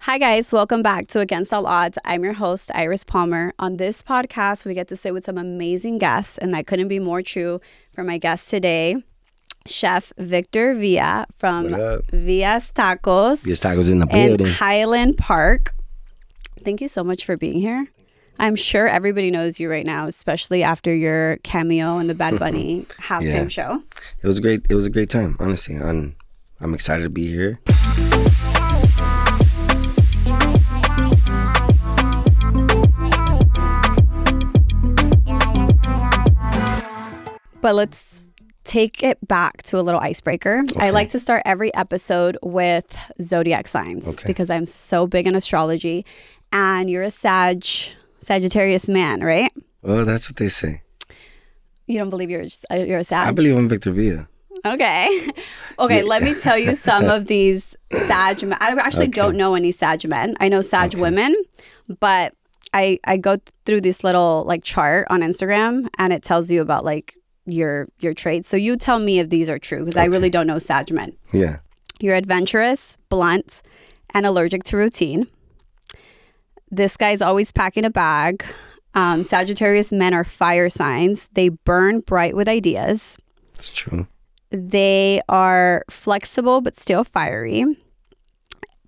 Hi guys, welcome back to Against All Odds. I'm your host, Yris Palmer. On this podcast, we get to sit with some amazing guests, and that couldn't be more true for my guest today, Chef Victor Villa from Villa's Tacos. Villa's Tacos in the building. In Highland Park. Thank you so much for being here. I'm sure everybody knows you right now, especially after your cameo in the Bad Bunny halftime show. It was great. It was a great time, honestly. I'm excited to be here. But let's take it back to a little icebreaker. Okay. I like to start every episode with zodiac signs because I'm so big in astrology. And you're a Sagittarius man, right? Well, that's what they say. You don't believe you're a Sag? I believe I'm Victor Villa. Okay. Let me tell you some of these Sag men. I actually don't know any Sag men. I know Sag women, but I go through this little like chart on Instagram and it tells you about like your traits. So you tell me if these are true because I really don't know Sag men. Yeah. You're adventurous, blunt, and allergic to routine. This guy's always packing a bag. Sagittarius men are fire signs. They burn bright with ideas. It's true. They are flexible but still fiery.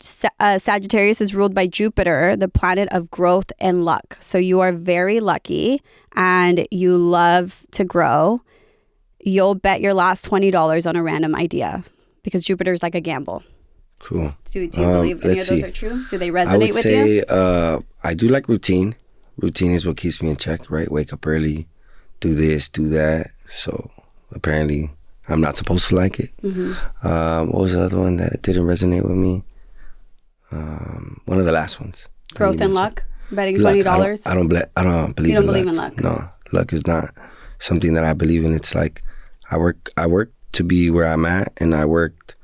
Sagittarius is ruled by Jupiter, the planet of growth and luck. So you are very lucky and you love to grow. You'll bet your last $20 on a random idea because Jupiter is like a gamble. Cool. Do you believe any of those are true? Do they resonate with you? I would say I do like routine. Routine is what keeps me in check, right? Wake up early, do this, do that. So apparently I'm not supposed to like it. Mm-hmm. What was the other one that didn't resonate with me? One of the last ones. Growth and luck? Betting $20? I don't believe in luck. You don't believe in luck? No, luck is not something that I believe in. It's like I work to be where I'm at, and I worked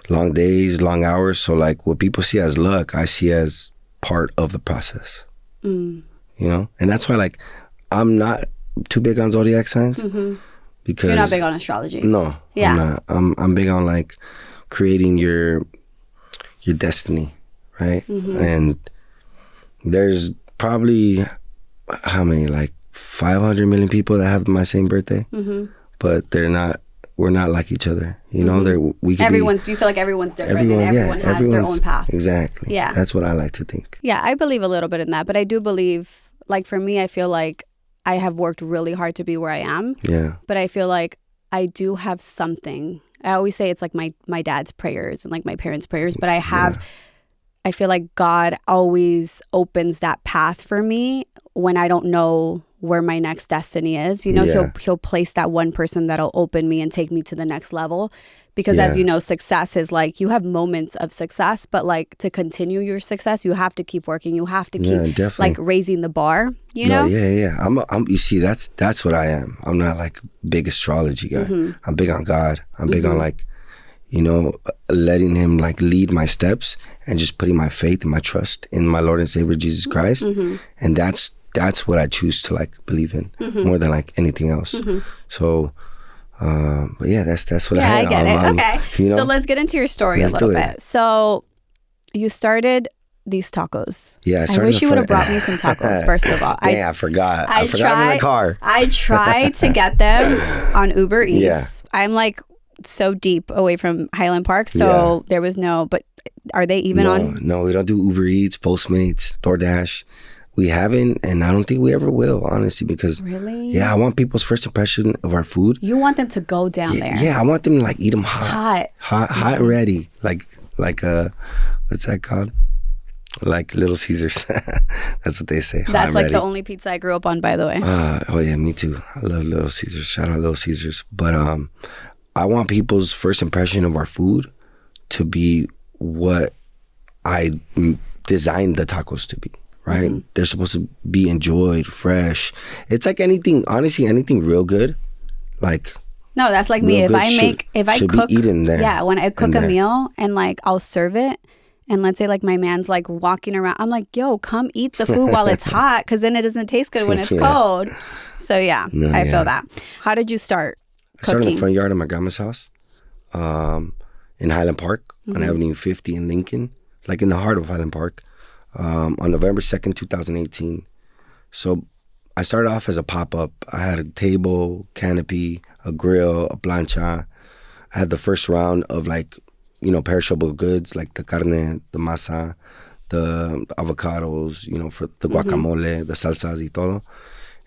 long days, long hours. So like what people see as luck, I see as part of the process. You know? And that's why like I'm not too big on zodiac signs. Mm-hmm. Because you're not big on astrology. No, I'm not. I'm big on like creating your destiny, right? Mm-hmm. And there's probably how many, like 500 million people that have my same birthday, but we're not like each other, you know. Do you feel like everyone's different and everyone has their own path? Exactly. Yeah, that's what I like to think. Yeah, I believe a little bit in that, but I do believe, like for me, I feel like I have worked really hard to be where I am. Yeah, but I feel like I do have something. I always say it's like my dad's prayers and like my parents' prayers, but I feel like God always opens that path for me when I don't know where my next destiny is. You know, he'll place that one person that'll open me and take me to the next level. Because as you know, success is like, you have moments of success, but like to continue your success, you have to keep working. You have to keep like raising the bar, you know? Yeah. I'm you see, that's what I am. I'm not like big astrology guy. Mm-hmm. I'm big on God. I'm big on like, you know, letting him like lead my steps and just putting my faith and my trust in my Lord and Savior Jesus Christ. Mm-hmm. And that's what I choose to like believe in more than like anything else. Mm-hmm. So but yeah, that's what I get it. Okay. You know? So let's get into your story a little bit. So you started these tacos. Yeah, I wish you would have brought me some tacos, first of all. I forgot. I forgot them in the car. I tried to get them on Uber Eats. Yeah. I'm like so deep away from Highland Park, so there was but are they even on? No, we don't do Uber Eats, Postmates, DoorDash. We haven't, and I don't think we ever will, honestly, because I want people's first impression of our food. You want them to go down there. Yeah, I want them to like eat them hot and ready, like what's that called? Like Little Caesars. That's what they say. That's like the only pizza I grew up on, by the way. Oh yeah, me too. I love Little Caesars. Shout out Little Caesars. But I want people's first impression of our food to be what I designed the tacos to be. Right? Mm-hmm. They're supposed to be enjoyed, fresh. It's like anything, honestly, anything real good. Like no, that's like me. If I cook, be eaten there. Yeah, when I cook a meal and like I'll serve it, and let's say like my man's like walking around, I'm like, yo, come eat the food while it's hot, because then it doesn't taste good when it's cold. So I feel that. How did you start cooking? I started in the front yard of my grandma's house, in Highland Park on Avenue 50 in Lincoln. like in the heart of Highland Park, on November 2nd, 2018. So I started off as a pop-up. I had a table, canopy, a grill, a plancha. I had the first round of like, perishable goods like the carne, the masa, the avocados, for the guacamole, the salsas y todo.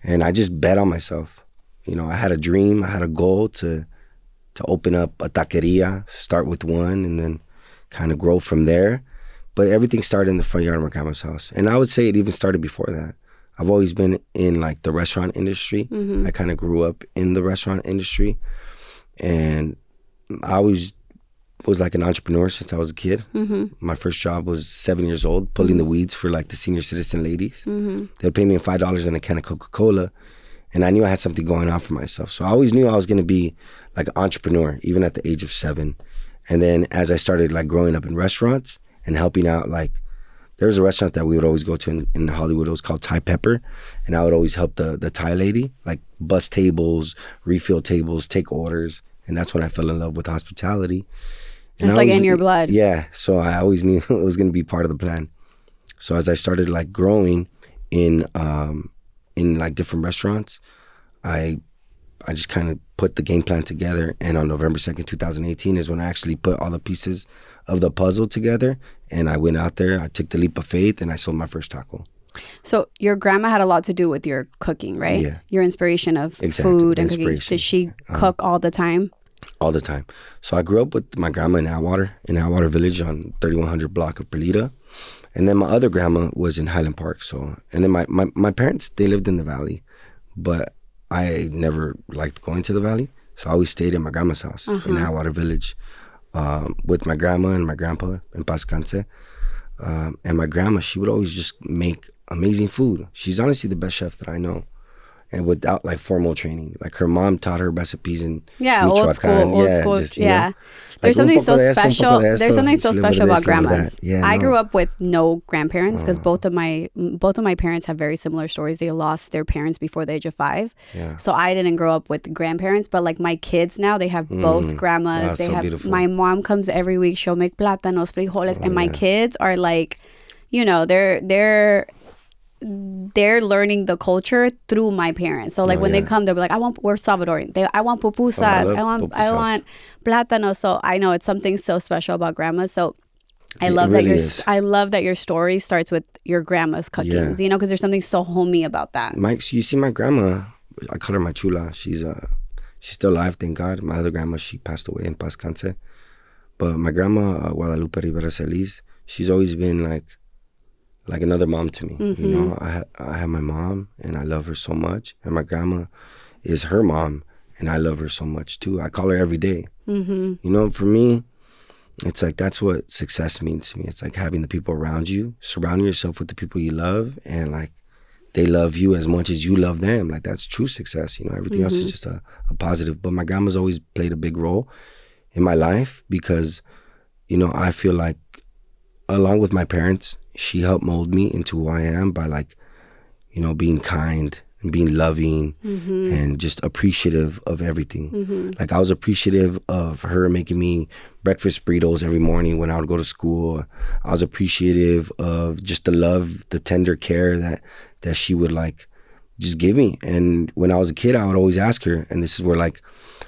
And I just bet on myself. I had a dream, I had a goal to open up a taqueria, start with one, and then kind of grow from there. But everything started in the front yard of my grandma's house. And I would say it even started before that. I've always been in like the restaurant industry. I kind of grew up in the restaurant industry. And I always was like an entrepreneur since I was a kid. My first job was 7 years old, pulling the weeds for like the senior citizen ladies. They'd pay me $5 and a can of Coca-Cola. And I knew I had something going on for myself. So I always knew I was going to be like an entrepreneur, even at the age of 7. And then as I started like growing up in restaurants and helping out, like there was a restaurant that we would always go to in Hollywood. It was called Thai Pepper. And I would always help the Thai lady, like bus tables, refill tables, take orders. And that's when I fell in love with hospitality. And it's like in your blood. Yeah. So I always knew it was going to be part of the plan. So as I started like growing in like different restaurants, I just kind of put the game plan together. And on November 2nd, 2018 is when I actually put all the pieces of the puzzle together. And I went out there, I took the leap of faith, and I sold my first taco. So your grandma had a lot to do with your cooking, right? Yeah. Your inspiration of food and cooking. Did she cook all the time? All the time. So I grew up with my grandma in Atwater Village on 3100 block of Perlita. And then my other grandma was in Highland Park. So, and then my parents, they lived in the valley, but I never liked going to the valley. So I always stayed in my grandma's house in Atwater Village with my grandma and my grandpa in Pascance. And my grandma, she would always just make amazing food. She's honestly the best chef that I know. And without like formal training, like her mom taught her recipes in Michoacan. Old school. Just, know, there's something so special. There's something so special about grandmas. I grew up with no grandparents because both of my parents have very similar stories. They lost their parents before the age of 5. So I didn't grow up with grandparents, but like my kids now, they have both grandmas. They have beautiful. My mom comes every week. She'll make plátanos, frijoles, and my kids are like, they're learning the culture through my parents. So like when they come, they'll be like, we're Salvadorian. I want pupusas. I want plátano. So I know it's something so special about grandmas. So I love that your story starts with your grandma's cooking, because there's something so homey about that. You see my grandma, I call her my Chula. She's still alive, thank God. My other grandma, she passed away in Pascance. But my grandma, Guadalupe Rivera Celis, she's always been like another mom to me. I have my mom and I love her so much, and my grandma is her mom and I love her so much too. I call her every day. For me, it's like that's what success means to me. It's like having the people around you, surrounding yourself with the people you love, and like they love you as much as you love them. Like that's true success. Everything else is just a positive. But my grandma's always played a big role in my life because I feel like along with my parents, she helped mold me into who I am by being kind and being loving and just appreciative of everything. Like I was appreciative of her making me breakfast burritos every morning when I would go to school. I was appreciative of just the love, the tender care that she would just give me. And when I was a kid, I would always ask her, and this is where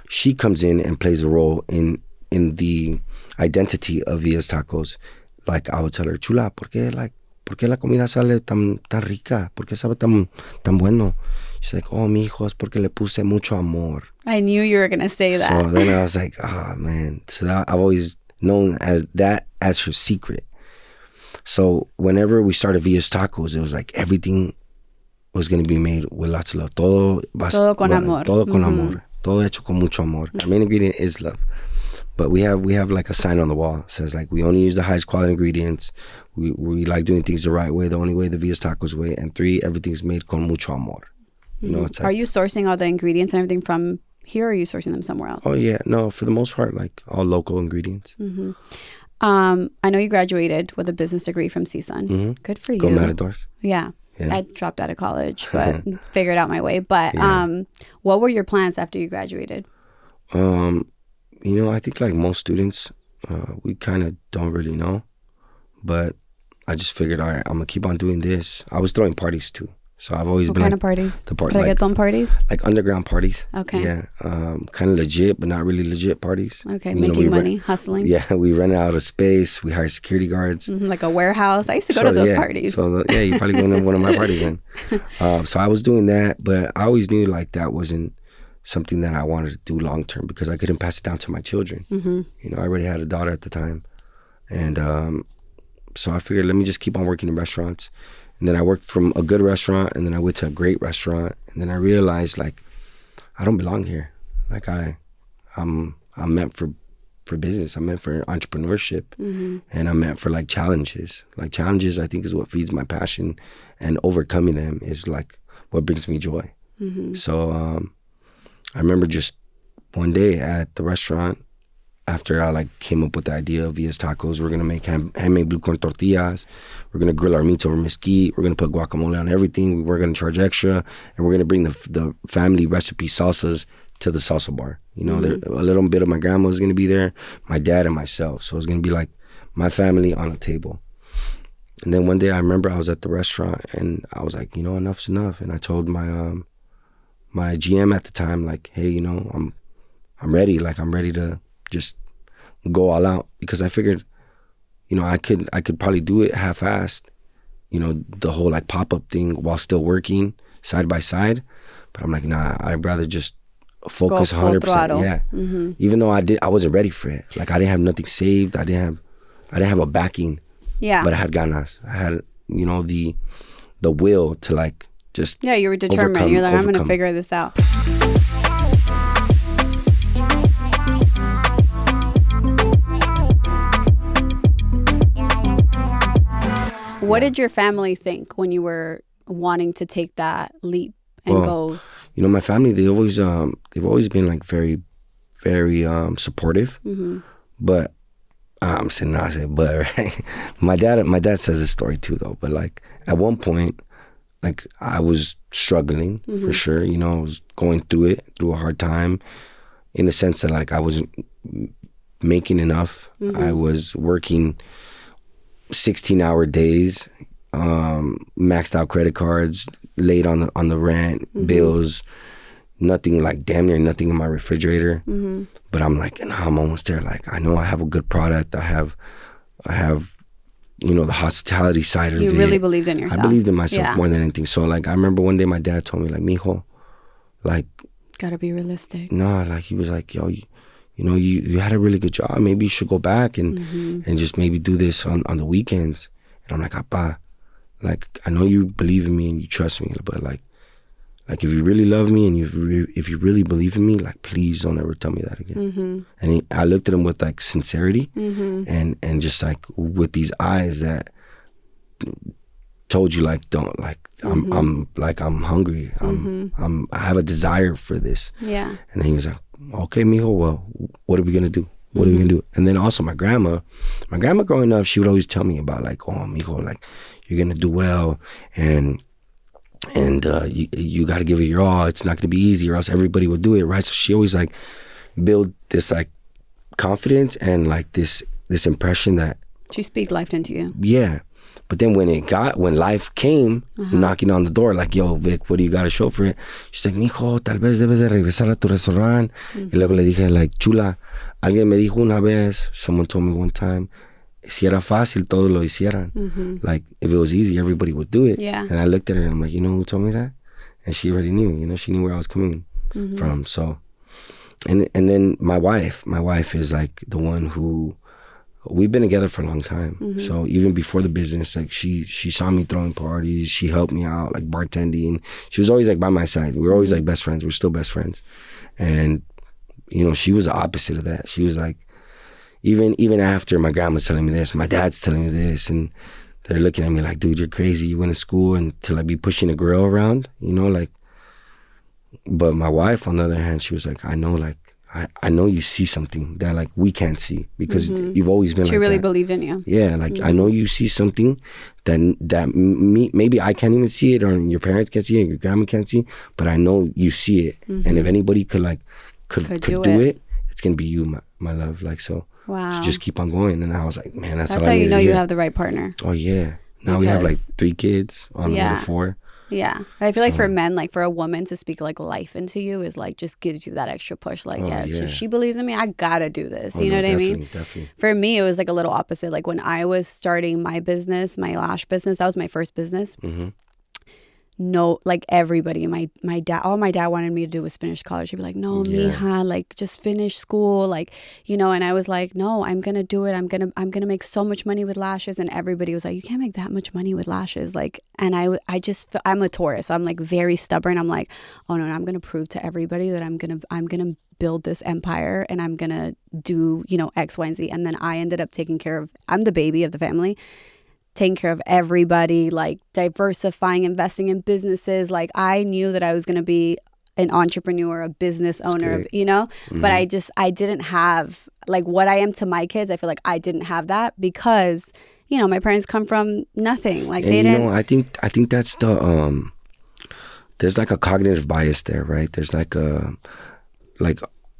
she comes in and plays a role in the identity of Villa's Tacos. Like I would tell her, Chula, ¿por qué la comida sale tan rica? ¿Por qué sabe tan bueno? She's like, oh, mijo, es porque le puse mucho amor. I knew you were going to say that. So then I was like, oh, man. So I've always known that as her secret. So whenever we started Villa's Tacos, it was like everything was going to be made with lots of love. Todo con amor. Todo con amor. Todo hecho con mucho amor. Our main ingredient is love. But we have like a sign on the wall. It says we only use the highest quality ingredients. We like doing things the right way, the only way, the Villa's Tacos way. And 3, everything's made con mucho amor. It's are you sourcing all the ingredients and everything from here, or are you sourcing them somewhere else? Oh yeah, no, for the most part, all local ingredients. I know you graduated with a business degree from CSUN. Good for you. Go Matadors. Yeah. I dropped out of college, but figured out my way. But what were your plans after you graduated? I think like most students, we kind of don't really know. But I just figured, all right, I'm gonna keep on doing this. I was throwing parties too, so I've always been what kind like, of parties? The Reggaeton parties? Like underground parties. Okay. Yeah, kind of legit, but not really legit parties. Okay, making money, hustling. Yeah, we rented out a space. We hired security guards. Like a warehouse. I used to go to those parties. So you probably go to one of my parties then. So I was doing that, but I always knew like that wasn't something that I wanted to do long term because I couldn't pass it down to my children. You know, I already had a daughter at the time, and so I figured let me just keep on working in restaurants. And then I worked from a good restaurant, and then I went to a great restaurant, and then I realized like I don't belong here. Like I'm meant for business. I'm meant for entrepreneurship, and I'm meant for like challenges. Like challenges, I think, is what feeds my passion, and overcoming them is like what brings me joy. So I remember just one day at the restaurant, after I like came up with the idea of Via's Tacos, we're gonna make handmade blue corn tortillas. We're gonna grill our meats over mesquite. We're gonna put guacamole on everything. We're gonna charge extra, and we're gonna bring the family recipe salsas to the salsa bar. You know, a little bit of my grandma was gonna be there, my dad and myself. So it was gonna be like my family on a table. And then one day I remember I was at the restaurant and I was like, you know, enough's enough. And I told my my GM at the time, like, hey, you know, I'm ready. Like I'm ready to just go all out, because I figured, you know, I could probably do it half-assed, you know, the whole like pop-up thing while still working side by side. But I'm like, nah, I'd rather just focus 100%. Yeah. Even though I wasn't ready for it. Like I didn't have nothing saved. I didn't have a backing. Yeah. But I had ganas. I had, you know, the will to like just you were determined. You're like, I'm gonna figure this out. What did your family think when you were wanting to take that leap and go? You know, my family, they've always been like very, very supportive. But I'm saying not say but, right? My dad says this story too though. But like at one point, like I was struggling for sure. You know, I was going through a hard time, in the sense that like I wasn't making enough. I was working 16-hour days, maxed out credit cards, late on the rent, bills, nothing, like damn near nothing in my refrigerator. But I'm like, nah, I'm almost there. Like I know I have a good product. I have, you know, the hospitality side of it. You really believed in yourself. I believed in myself more than anything. So like I remember one day my dad told me like, mijo, like, gotta be realistic. Nah, like he was like, yo, you know, you had a really good job. Maybe you should go back and just maybe do this on the weekends. And I'm like, Appa, like, I know you believe in me and you trust me, but like if you really love me and if you really believe in me, like, please don't ever tell me that again. And I looked at him with like sincerity and just like with these eyes that told you like, don't, like, I'm hungry. I have a desire for this. Yeah. And then he was like, okay, mijo, well, what are we gonna do? What are we gonna do? And then also my grandma growing up, she would always tell me about like, oh, mijo, like you're gonna do well, and you got to give it your all. It's not gonna be easy, or else everybody would do it, right? So she always like build this like confidence and like this impression that she speak life into you. Yeah. But then when life came knocking on the door, like, yo, Vic, what do you got to show for it? She's like, mijo, tal vez debes de regresar a tu restaurante. Y luego le dije, like, Chula, alguien me dijo una vez, someone told me one time, si era fácil, todos lo hicieran. Like, if it was easy, everybody would do it. Yeah. And I looked at her and I'm like, you know who told me that? And she already knew, you know, she knew where I was coming from. So, and then my wife is like the one who, we've been together for a long time. So even before the business, like she saw me throwing parties. She helped me out, like bartending. She was always like by my side. We were always like best friends. We're still best friends. And, you know, she was the opposite of that. She was like, even after my grandma's telling me this, my dad's telling me this, and they're looking at me like, dude, you're crazy. You went to school and to like be pushing a girl around, you know, like. But my wife, on the other hand, she was like, I know, like, I know you see something that like we can't see, because you've always been like that. She really believed in you. Yeah, like I know you see something that maybe I can't even see it, or your parents can't see it, or your grandma can't see, but I know you see it. And if anybody could do it, it's gonna be you, my love. Like, so Wow. So just keep on going. And I was like, man, that's all how I you know you have the right partner. Oh, yeah. Now we have like 3 kids on the way to 4. Yeah. I feel like for men, like for a woman to speak like life into you is like just gives you that extra push. Like, she believes in me. I gotta do this. You know what I mean? Definitely. For me, it was like a little opposite. Like when I was starting my business, my lash business, that was my first business. Mm-hmm. No, like everybody, my dad, all my dad wanted me to do was finish college. He'd be like, no, mija, like just finish school, like, you know. And I was like, no, I'm gonna do it. I'm gonna make so much money with lashes. And everybody was like, you can't make that much money with lashes, like. And I'm a Taurus, so I'm like very stubborn. I'm like, oh no, I'm gonna prove to everybody that I'm gonna build this empire, and I'm gonna do, you know, X, Y, and Z. And then I ended up I'm the baby of the family, taking care of everybody, like diversifying, investing in businesses. Like I knew that I was going to be an entrepreneur, a business owner, you know, but I didn't have like what I am to my kids. I feel like I didn't have that because, you know, my parents come from nothing. Like, and they didn't. I think that's the, there's like a cognitive bias there, right? There's like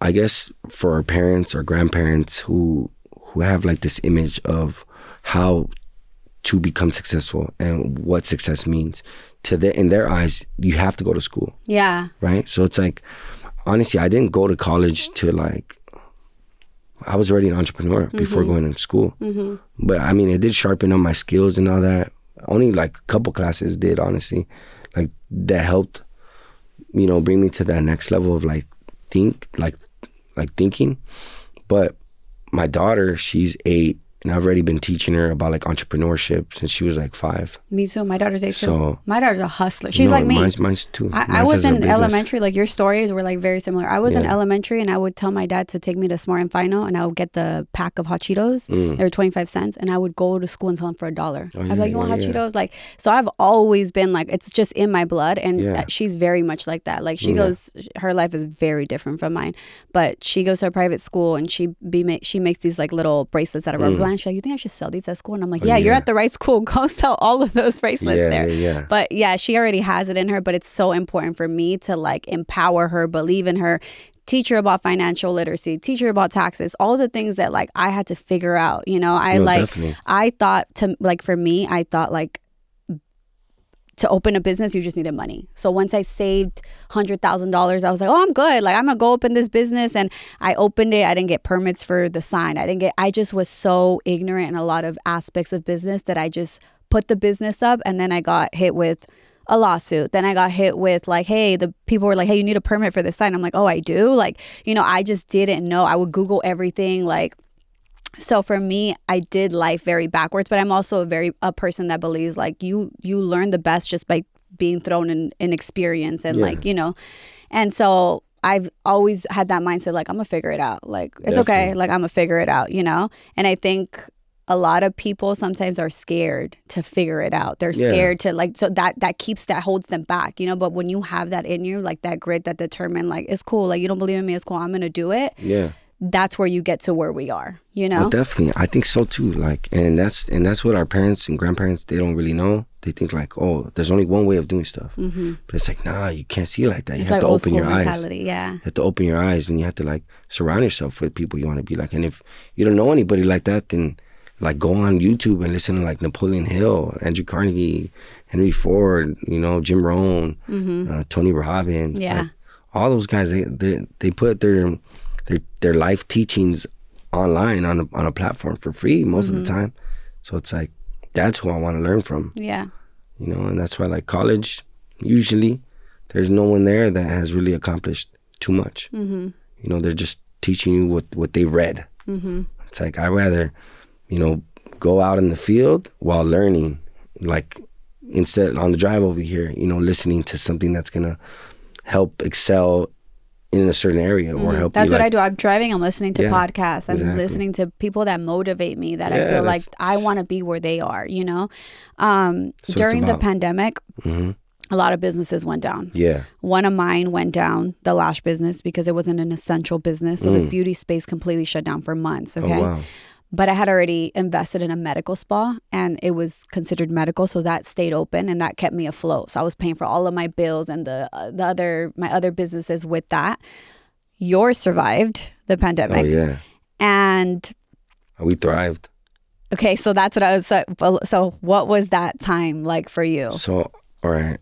I guess for our parents or grandparents who have like this image of how to become successful and what success means in their eyes, you have to go to school. Yeah. Right. So it's like, honestly, I didn't go to college to like, I was already an entrepreneur before going to school. Mm-hmm. But I mean, it did sharpen up my skills and all that. Only like a couple classes did, honestly, like that helped, you know, bring me to that next level of like thinking. But my daughter, she's 8. And I've already been teaching her about like entrepreneurship since she was like 5. Me too. My daughter's 8 too. So, my daughter's a hustler. She's like me. Mine's too. I was in elementary. Like your stories were like very similar. I was in elementary, and I would tell my dad to take me to Smart and Final, and I would get the pack of hot Cheetos. They were 25 cents, and I would go to school and tell him for $1. I'd be like, you want hot Cheetos? Like, so I've always been like, it's just in my blood, and she's very much like that. Like she goes, her life is very different from mine, but she goes to a private school, and she makes these like little bracelets out of rubber band. She's like, you think I should sell these at school? And I'm like, you're at the right school. Go sell all of those bracelets there. Yeah. But yeah, she already has it in her, but it's so important for me to like empower her, believe in her, teach her about financial literacy, teach her about taxes, all the things that like I had to figure out, you know. Definitely. I thought to open a business, you just needed money. So once I saved $100,000, I was like, oh, I'm good. Like, I'm going to go open this business. And I opened it. I didn't get permits for the sign. I just was so ignorant in a lot of aspects of business that I just put the business up. And then I got hit with a lawsuit. Then I got hit with like, hey, the people were like, hey, you need a permit for this sign. I'm like, oh, I do? Like, you know, I just didn't know. I would Google everything. Like, so for me, I did life very backwards, but I'm also a person that believes like you learn the best just by being thrown in experience and like, you know. And so I've always had that mindset, like, I'm gonna figure it out. Like, it's okay. Like, I'm gonna figure it out, you know. And I think a lot of people sometimes are scared to figure it out. They're scared to like, so that holds them back, you know. But when you have that in you, like that grit, that determined, like, it's cool. Like, you don't believe in me, it's cool. I'm gonna do it. Yeah. That's where you get to where we are, you know? Well, definitely. I think so too. Like, and that's what our parents and grandparents, they don't really know. They think like, oh, there's only one way of doing stuff. Mm-hmm. But it's like, nah, you can't see it like that. You have to open your eyes. Yeah. You have to open your eyes, and you have to like surround yourself with people you want to be like. And if you don't know anybody like that, then like go on YouTube and listen to like Napoleon Hill, Andrew Carnegie, Henry Ford, you know, Jim Rohn, Tony Robbins. Yeah. Like, all those guys, they put their life teachings online on a platform for free most of the time. So it's like, that's who I want to learn from. Yeah. You know, and that's why like college, usually there's no one there that has really accomplished too much. Mm-hmm. You know, they're just teaching you what they read. Mm-hmm. It's like, I'd rather, you know, go out in the field while learning, like instead on the drive over here, you know, listening to something that's going to help excel in a certain area or help that's you, what like, I do. I'm driving, I'm listening to podcasts, I'm listening to people that motivate me, that I feel like I want to be where they are, you know. During the pandemic, a lot of businesses went down. One of mine went down, the lash business, because it wasn't an essential business, so the beauty space completely shut down for months. Okay. Oh, wow. But I had already invested in a medical spa, and it was considered medical, so that stayed open, and that kept me afloat. So I was paying for all of my bills and my other businesses with that. Yours survived the pandemic. Oh, yeah. And We thrived. Okay, so that's what I was. So what was that time like for you? So, all right,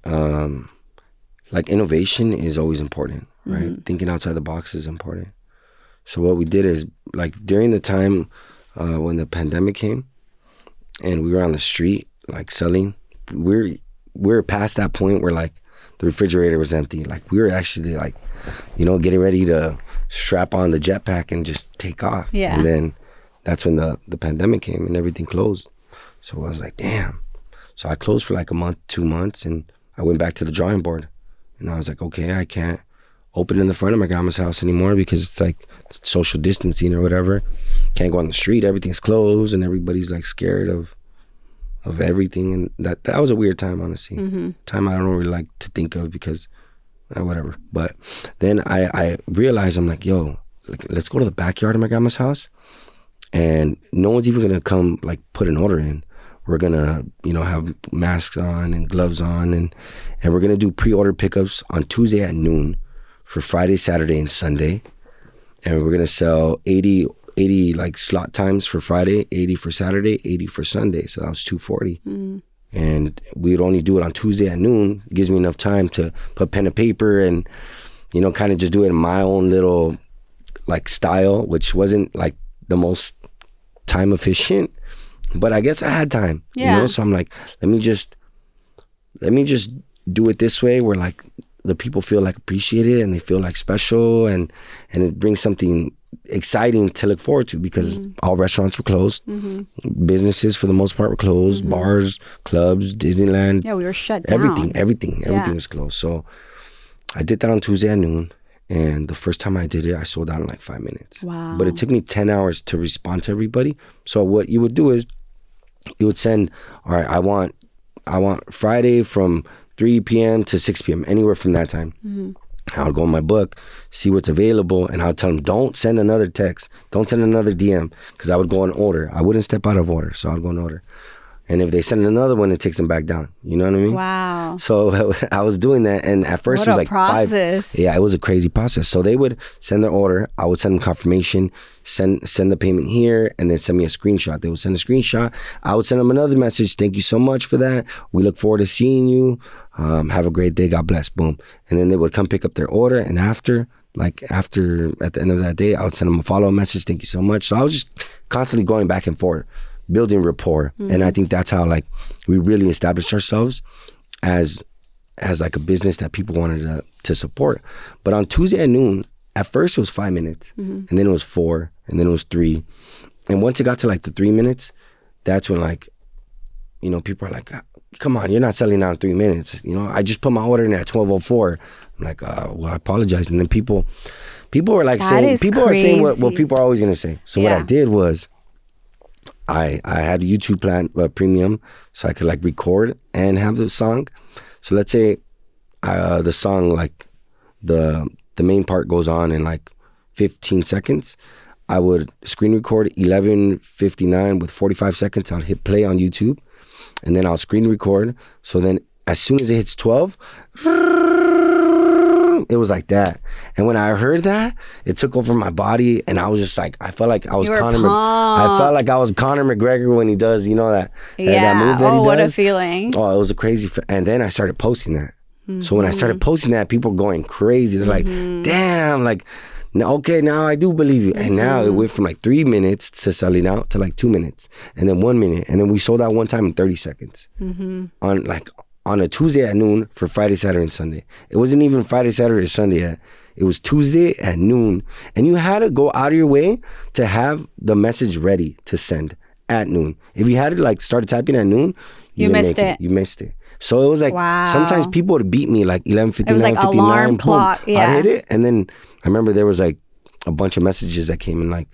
like innovation is always important, right? Mm-hmm. Thinking outside the box is important. So what we did is, like, during the time when the pandemic came, and we were on the street like selling, we're past that point where like the refrigerator was empty. Like we were actually like, getting ready to strap on the jetpack and just take off. Yeah. And then that's when the pandemic came and everything closed. So I was like, damn. So I closed for like a month, 2 months, and I went back to the drawing board. And I was like, okay, I can't open in the front of my grandma's house anymore because it's like social distancing or whatever. Can't go on the street. Everything's closed and everybody's like scared of everything. And that was a weird time, honestly. Mm-hmm. Time I don't really like to think of because whatever. But then I realized, I'm like, yo, let's go to the backyard of my grandma's house. And no one's even gonna come like put an order in. We're gonna, have masks on and gloves on, and we're gonna do pre-order pickups on Tuesday at noon for Friday, Saturday, and Sunday. And we're gonna sell 80 like slot times for Friday, 80 for Saturday, 80 for Sunday. So that was 240. Mm. And we'd only do it on Tuesday at noon. It gives me enough time to put pen to paper and, kind of just do it in my own little like style, which wasn't like the most time efficient, but I guess I had time. Yeah. So I'm like, let me just do it this way where like the people feel like appreciated and they feel like special, and it brings something exciting to look forward to because all restaurants were closed. Mm-hmm. Businesses for the most part were closed. Mm-hmm. Bars, clubs, Disneyland. Yeah, we were shut down. Everything was closed. So I did that on Tuesday at noon. And the first time I did it, I sold out in like 5 minutes. Wow. But it took me 10 hours to respond to everybody. So what you would do is you would send, all right, I want Friday from 3 p.m. to 6 p.m., anywhere from that time. Mm-hmm. I would go in my book, see what's available, and I would tell them, don't send another text. Don't send another DM, because I would go in order. I wouldn't step out of order, so I would go in order. And if they send another one, it takes them back down. You know what I mean? Wow. So I was doing that, and at first it was like process. 5. Yeah, it was a crazy process. So they would send their order. I would send them confirmation, send the payment here, and then send me a screenshot. They would send a screenshot. I would send them another message. Thank you so much for that. We look forward to seeing you. Have a great day. God bless. Boom. And then they would come pick up their order. And after at the end of that day, I would send them a follow-up message. Thank you so much. So I was just constantly going back and forth, building rapport. Mm-hmm. And I think that's how like we really established ourselves as like a business that people wanted to support. But on Tuesday at noon, at first it was 5 minutes, and then it was 4, and then it was 3. And once it got to like the 3 minutes, that's when like, people are like, come on, you're not selling out in 3 minutes. I just put my order in at 12:04. I'm like, well, I apologize. And then people were like saying are saying what people are always gonna say. So what I did was I had a YouTube plan, premium, so I could like record and have the song. So let's say the song, like the main part goes on in like 15 seconds. I would screen record 11:59 with 45 seconds. I'll hit play on YouTube, and then I'll screen record. So then as soon as it hits 12, it was like that. And when I heard that, it took over my body, and I was just like, I felt like I was Conor McGregor when he does, that move that he does. What a feeling. Oh, it was a crazy and then I started posting that. Mm-hmm. So when I started posting that, people were going crazy. They're like, damn, like, okay, now I do believe you. And now it went from like 3 minutes to selling out to like 2 minutes, and then 1 minute, and then we sold out one time in 30 seconds on a Tuesday at noon for Friday, Saturday, and Sunday. It wasn't even Friday, Saturday, or Sunday yet. It was Tuesday at noon. And you had to go out of your way to have the message ready to send at noon. If you had to like started typing at noon, you missed it. You missed it. So it was like, sometimes people would beat me like 11:59, it was like 59, alarm boom, clock. Yeah. I'd hit it. And then I remember there was like a bunch of messages that came in, like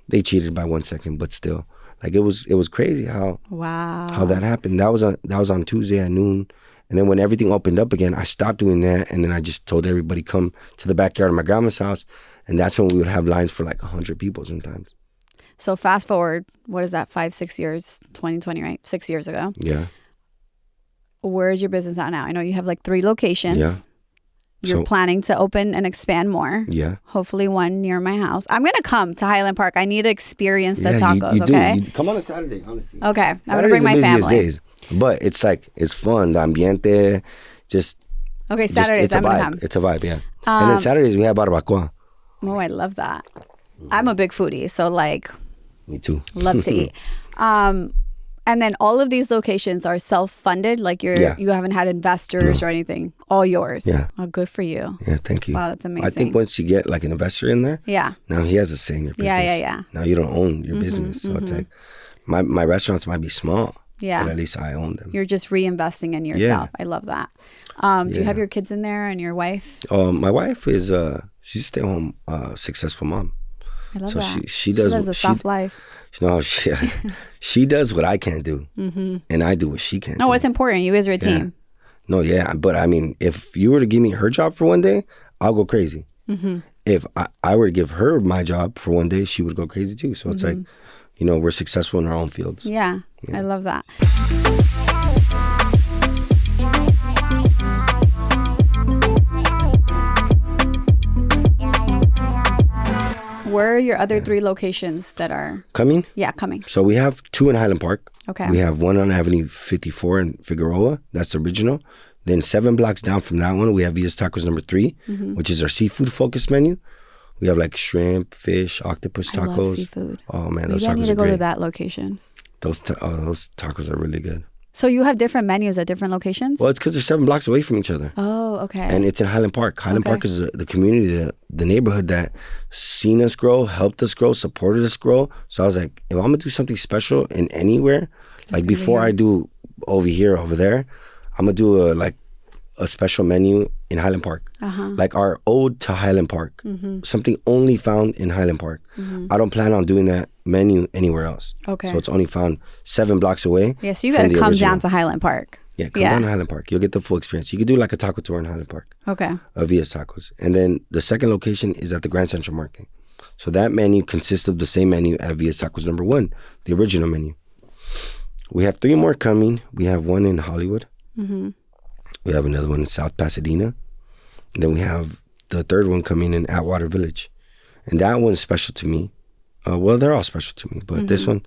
they cheated by 1 second, but still. Like it was crazy how that happened. That was on Tuesday at noon. And then when everything opened up again, I stopped doing that. And then I just told everybody, come to the backyard of my grandma's house. And that's when we would have lines for like 100 people sometimes. So fast forward, what is that, 5-6 years, 2020, right? 6 years ago. Yeah. Where is your business at now? I know you have like 3 locations. Yeah. you're planning to open and expand more. Yeah. Hopefully one near my house. I'm going to come to Highland Park. I need to experience the tacos, okay? Come on a Saturday, honestly. Okay. I'm going to bring my family. Days, but it's like, it's fun. The ambiente, just... Okay, Saturdays, I'm going to come. It's a vibe, yeah. And then Saturdays, we have barbacoa. Oh, I love that. I'm a big foodie, so like... Me too. Love to eat. And then all of these locations are self-funded? Like you haven't had investors or anything? All yours? Yeah. Oh, good for you. Yeah, thank you. Wow, that's amazing. I think once you get like an investor in there, now he has a say in your business. Yeah. Now you don't own your business. So it's like, my restaurants might be small, but at least I own them. You're just reinvesting in yourself. I love that. Do you have your kids in there and your wife? My wife is, she's a stay-at-home successful mom. I love that. She does lives a soft life. No, she does what I can't do, and I do what she can't. No, it's important. You guys are a team. No, but I mean, if you were to give me her job for one day, I'll go crazy. If I were to give her my job for one day, she would go crazy too. So it's like, we're successful in our own fields. Yeah, I love that. Where are your other 3 locations that are... Coming? Yeah, coming. So we have 2 in Highland Park. Okay. We have one on Avenue 54 in Figueroa. That's the original. Then 7 blocks down from that one, we have Villa's Tacos number 3, which is our seafood-focused menu. We have like shrimp, fish, octopus tacos. I love seafood. Oh, man, those tacos are great. Maybe I need to go to that location. Those tacos are really good. So you have different menus at different locations? Well, it's because they're 7 blocks away from each other. Oh, okay. And it's in Highland Park. Highland Park is the community, the neighborhood that seen us grow, helped us grow, supported us grow. So I was like, if I'm going to do something special in anywhere, like before I do over here, over there, I'm going to do a special menu in Highland Park. Like our ode to Highland Park. Something only found in Highland Park. I don't plan on doing that menu anywhere else. Okay. So it's only found 7 blocks away. Yeah, so you got to come down to Highland Park. Yeah, come down to Highland Park. You'll get the full experience. You could do like a taco tour in Highland Park. Okay. Of Villa's Tacos. And then the second location is at the Grand Central Market. So that menu consists of the same menu at Villa's Tacos number 1, the original menu. We have 3 more coming. We have one in Hollywood. We have another one in South Pasadena. And then we have the 3rd one coming in Atwater Village. And that one's special to me. Well, they're all special to me, but this one,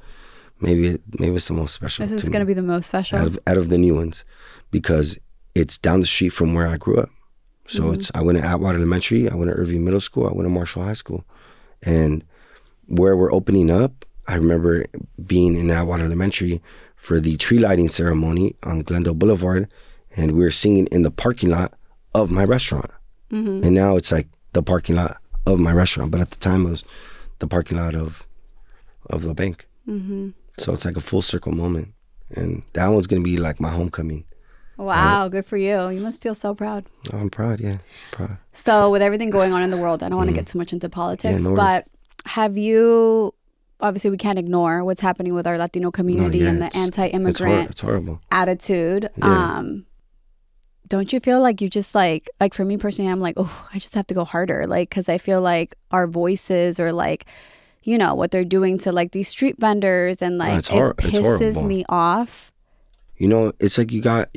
maybe it's the most special to me. This is going to be the most special? Out of the new ones, because it's down the street from where I grew up. So I went to Atwater Elementary, I went to Irving Middle School, I went to Marshall High School. And where we're opening up, I remember being in Atwater Elementary for the tree lighting ceremony on Glendale Boulevard, and we were singing in the parking lot of my restaurant. And now it's like the parking lot of my restaurant, but at the time it was the parking lot of the bank. So it's like a full circle moment, and that one's gonna be like my homecoming. Wow, right? Good for you. You must feel so proud. Oh, I'm proud, proud. So with everything going on in the world, I don't want to get too much into politics, but have you, obviously we can't ignore what's happening with our Latino community and the anti-immigrant it's horrible attitude. Don't you feel like you just like for me personally, I'm like, oh, I just have to go harder. Like, cause I feel like our voices or like, what they're doing to like these street vendors and like, it pisses me off. It's like you got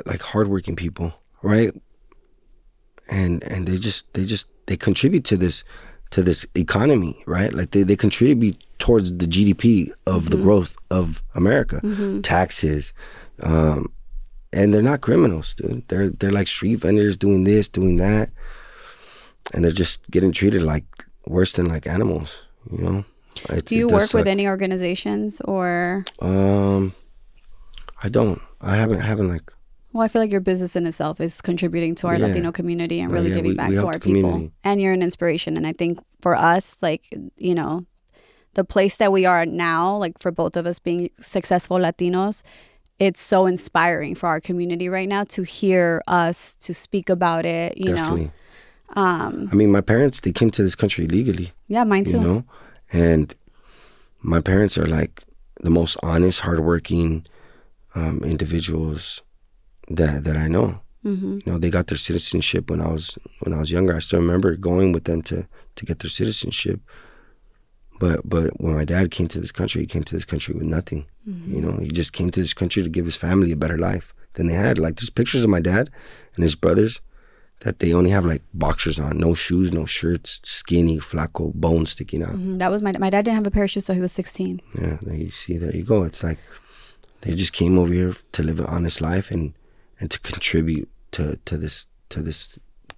like hardworking people, right? And they contribute to this economy, right? Like they contribute towards the GDP of the growth of America, taxes, and they're not criminals, dude. They're like street vendors doing this, doing that, and they're just getting treated like worse than like animals. Do you work with any organizations or? I don't. I haven't like. Well, I feel like your business in itself is contributing to our Latino community and really giving back to our people. And you're an inspiration. And I think for us, like, the place that we are now, like for both of us being successful Latinos, it's so inspiring for our community right now to hear us, to speak about it, Definitely. I mean, my parents, they came to this country legally. Yeah, mine too. And my parents are like the most honest, hardworking individuals that I know. They got their citizenship when I was younger. I still remember going with them to get their citizenship. But when my dad came to this country, he came to this country with nothing. He just came to this country to give his family a better life than they had. Like, there's pictures of my dad and his brothers that they only have like boxers on, no shoes, no shirts, skinny, flaco, bones sticking out. That was my dad didn't have a pair of shoes till he was 16. Yeah, there you go. It's like they just came over here to live an honest life and to contribute to this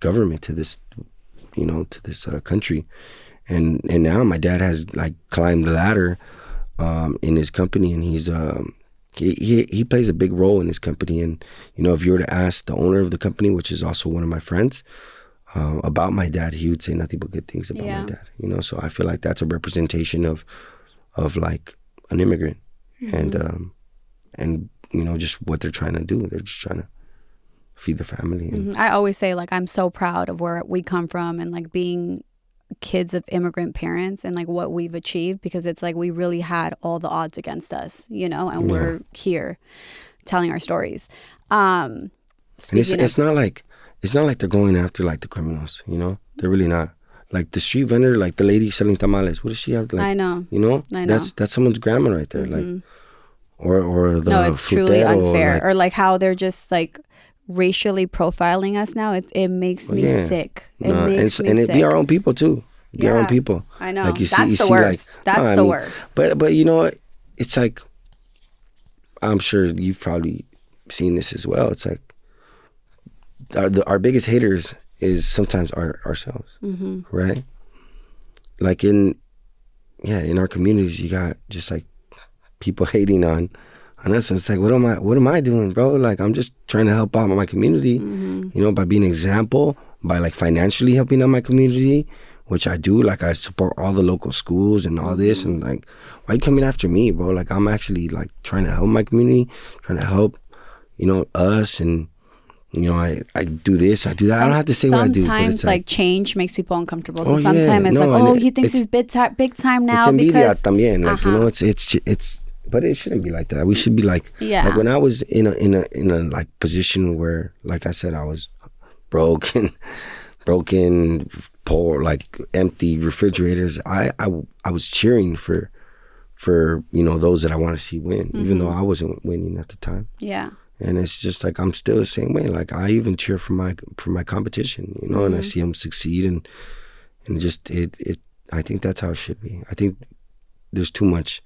government, to this, to this country. And now my dad has like climbed the ladder in his company, and he's he plays a big role in his company. And if you were to ask the owner of the company, which is also one of my friends, about my dad, he would say nothing but good things about my dad. So I feel like that's a representation of like an immigrant, and just what they're trying to do. They're just trying to feed the family. And I always say, like, I'm so proud of where we come from and like being kids of immigrant parents and like what we've achieved, because it's like we really had all the odds against us, and we're here telling our stories. And it's not like they're going after like the criminals, they're really not. Like the street vendor, like the lady selling tamales, what does she have? Like, I know. That's someone's grandma right there. Like, or the no, it's truly unfair. Like, or like how they're just like racially profiling us now. It makes me sick. It be our own people too. Our own people. I know. Like that's the worst. That's the worst. But it's like, I'm sure you've probably seen this as well. It's like our biggest haters is sometimes ourselves, right? Like in our communities, you got just like people hating on us. And it's like, what am I doing, bro? Like, I'm just trying to help out my community, by being an example, by like financially helping out my community, which I do. Like, I support all the local schools and all this. And like, why are you coming after me, bro? Like, I'm actually like trying to help my community, trying to help, us. And, I do this, I do that. I don't have to say what I do. Sometimes like change makes people uncomfortable. So sometimes it's he thinks he's big time now. It's because también. Like, it's but it shouldn't be like that. We should be like, like when I was in a like position where, like I said, I was broken, poor, like empty refrigerators. I was cheering for those that I want to see win, even though I wasn't winning at the time. Yeah. And it's just like, I'm still the same way. Like, I even cheer for my competition, and I see them succeed, and just I think that's how it should be. I think there's too much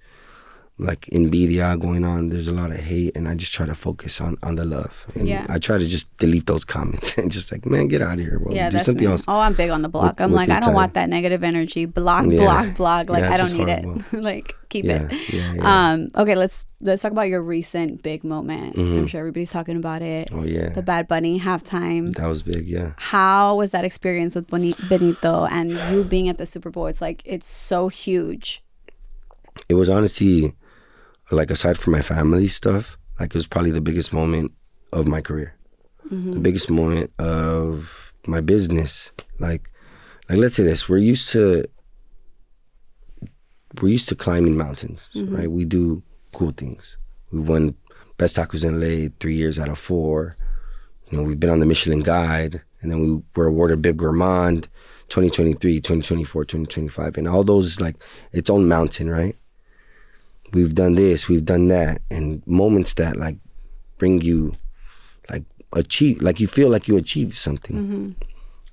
like envidia going on. There's a lot of hate, and I just try to focus on the love. And I try to just delete those comments and just like, man, get out of here, bro. Yeah, do something else. Oh, I'm big on the block. I'm like, I don't want that negative energy. Block. Like, I don't need it. Like, keep it. Yeah. Okay, let's talk about your recent big moment. I'm sure everybody's talking about it. Oh yeah. The Bad Bunny halftime. That was big. Yeah. How was that experience with Benito and you being at the Super Bowl? It's like, it's so huge. It was honestly, like, aside from my family stuff, like, it was probably the biggest moment of my career, the biggest moment of my business. Like let's say this: we're used to climbing mountains, right? We do cool things. We won Best Tacos in LA 3 years out of 4. We've been on the Michelin Guide, and then we were awarded Bib Gourmand 2023, 2024, 2025, and all those is like its own mountain, right? We've done this, we've done that, and moments that like bring you like achieve, like you feel like you achieved something.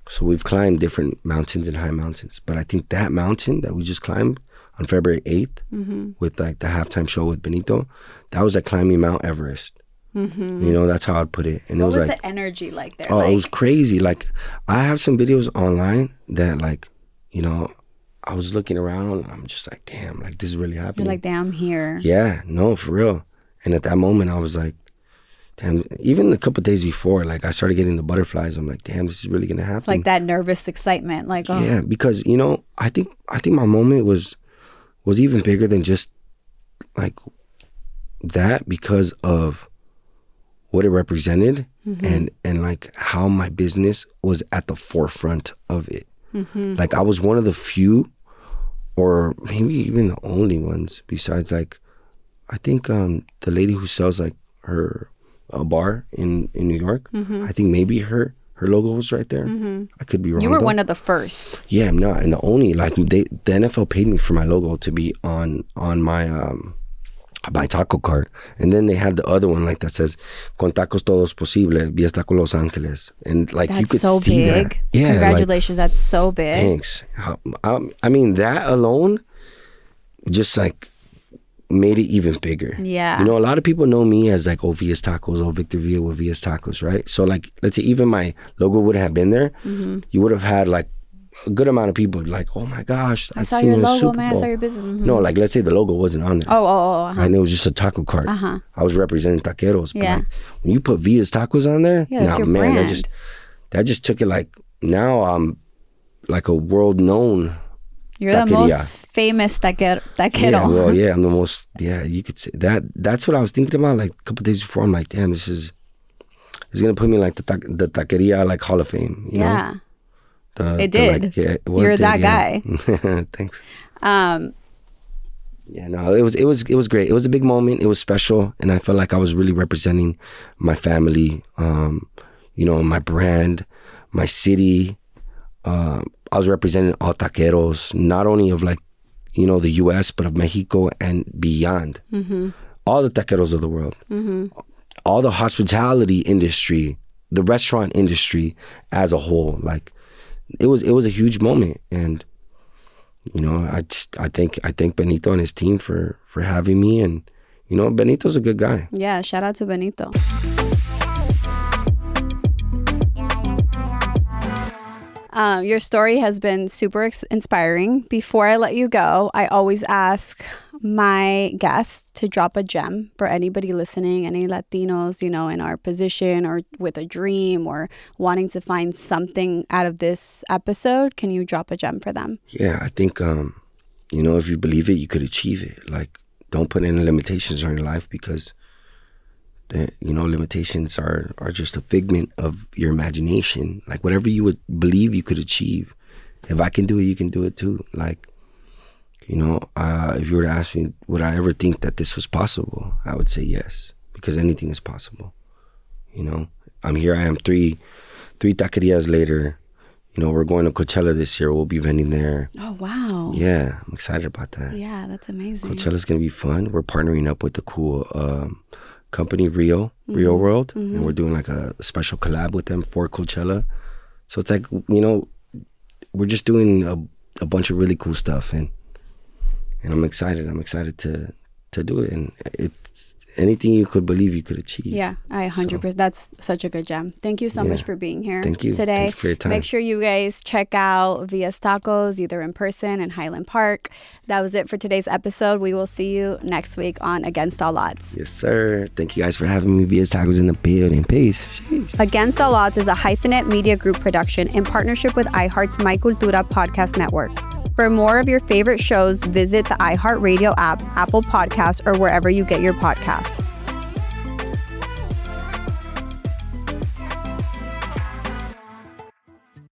So we've climbed different mountains and high mountains, but I think that mountain that we just climbed on February 8th with like the halftime show with Benito, that was like climbing Mount Everest. That's how I'd put it. And what it was like the energy like there? Oh, it was crazy. Like, I have some videos online that like, I was looking around, I'm just like, damn, like, this is really happening. You're like, damn, I'm here. Yeah, no, for real. And at that moment, I was like, damn, even a couple of days before, like, I started getting the butterflies. I'm like, damn, this is really going to happen. Like that nervous excitement. Like, oh. Yeah, because, I think my moment was even bigger than just, like, that, because of what it represented and like, how my business was at the forefront of it. Like, I was one of the few, or maybe even the only ones, besides like, I think the lady who sells like a bar in New York, I think maybe her logo was right there. I could be wrong. You were one of the first. Yeah, I'm not, and the only, like, the NFL paid me for my logo to be on my my taco cart. And then they had the other one like that says con tacos todos posible Via Taco Los Angeles, and like that's you could so see big. that. Yeah, congratulations, that's so big. Thanks. I mean, that alone just like made it even bigger. Yeah. You know, a lot of people know me as like, oh, Via's Tacos, oh, Victor Villa with Via's Tacos, right? So like, let's say even my logo wouldn't have been there, you would have had like a good amount of people like, oh my gosh, I saw your logo, man. I saw your business. No, like let's say the logo wasn't on there. Uh-huh. And it was just a taco cart. I was representing taqueros. But like, when you put Via's Tacos on there, that's your brand. that just took it like, now I'm like a world known. You're taqueria. The most famous taquero. Yeah, well, yeah, I'm the most, you could say that. That's what I was thinking about like a couple of days before. I'm like, damn, it's going to put me like the taqueria like Hall of Fame, you know? It did. Like, You're that guy. Thanks. Yeah, no, it was great. It was a big moment. It was special, and I felt like I was really representing my family, you know, my brand, my city. I was representing all taqueros, not only of like, you know, the U.S., but of Mexico and beyond. All the taqueros of the world, all the hospitality industry, the restaurant industry as a whole. Like, it was a huge moment, and you know, I thank Benito and his team for having me, and you know, Benito's a good guy. Yeah, shout out to Benito. Your story has been super inspiring. Before I let you go, I always ask my guests to drop a gem for anybody listening, any Latinos, you know, in our position or with a dream or wanting to find something out of this episode. Can you drop a gem for them? Yeah, I think, you know, if you believe it, you could achieve it. Like, don't put any limitations on your life, because you know, limitations are just a figment of your imagination. Like, whatever you would believe you could achieve, if I can do it, you can do it too. Like, you know, if you were to ask me, would I ever think that this was possible? I would say yes, because anything is possible. You know, I'm here. I am three taquerias later. You know, we're going to Coachella this year. We'll be vending there. Oh, wow. Yeah, I'm excited about that. Yeah, that's amazing. Coachella's going to be fun. We're partnering up with the cool company Rio World, and we're doing like a special collab with them for Coachella. So it's like, you know, we're just doing a bunch of really cool stuff, and I'm excited. I'm excited to do it, and it's anything you could believe you could achieve. Yeah, I 100%. That's such a good gem. Thank you so much for being here. Thank you today. Thank you for your time. Make sure you guys check out Via's Tacos, either in person in Highland Park. That was it for today's episode. We will see you next week on Against All Odds. Yes, sir. Thank you guys for having me. Via's Tacos in the building. Peace. Against All Odds is a Hyphenate Media Group production in partnership with iHeart's My Cultura Podcast Network. For more of your favorite shows, visit the iHeartRadio app, Apple Podcasts, or wherever you get your podcasts.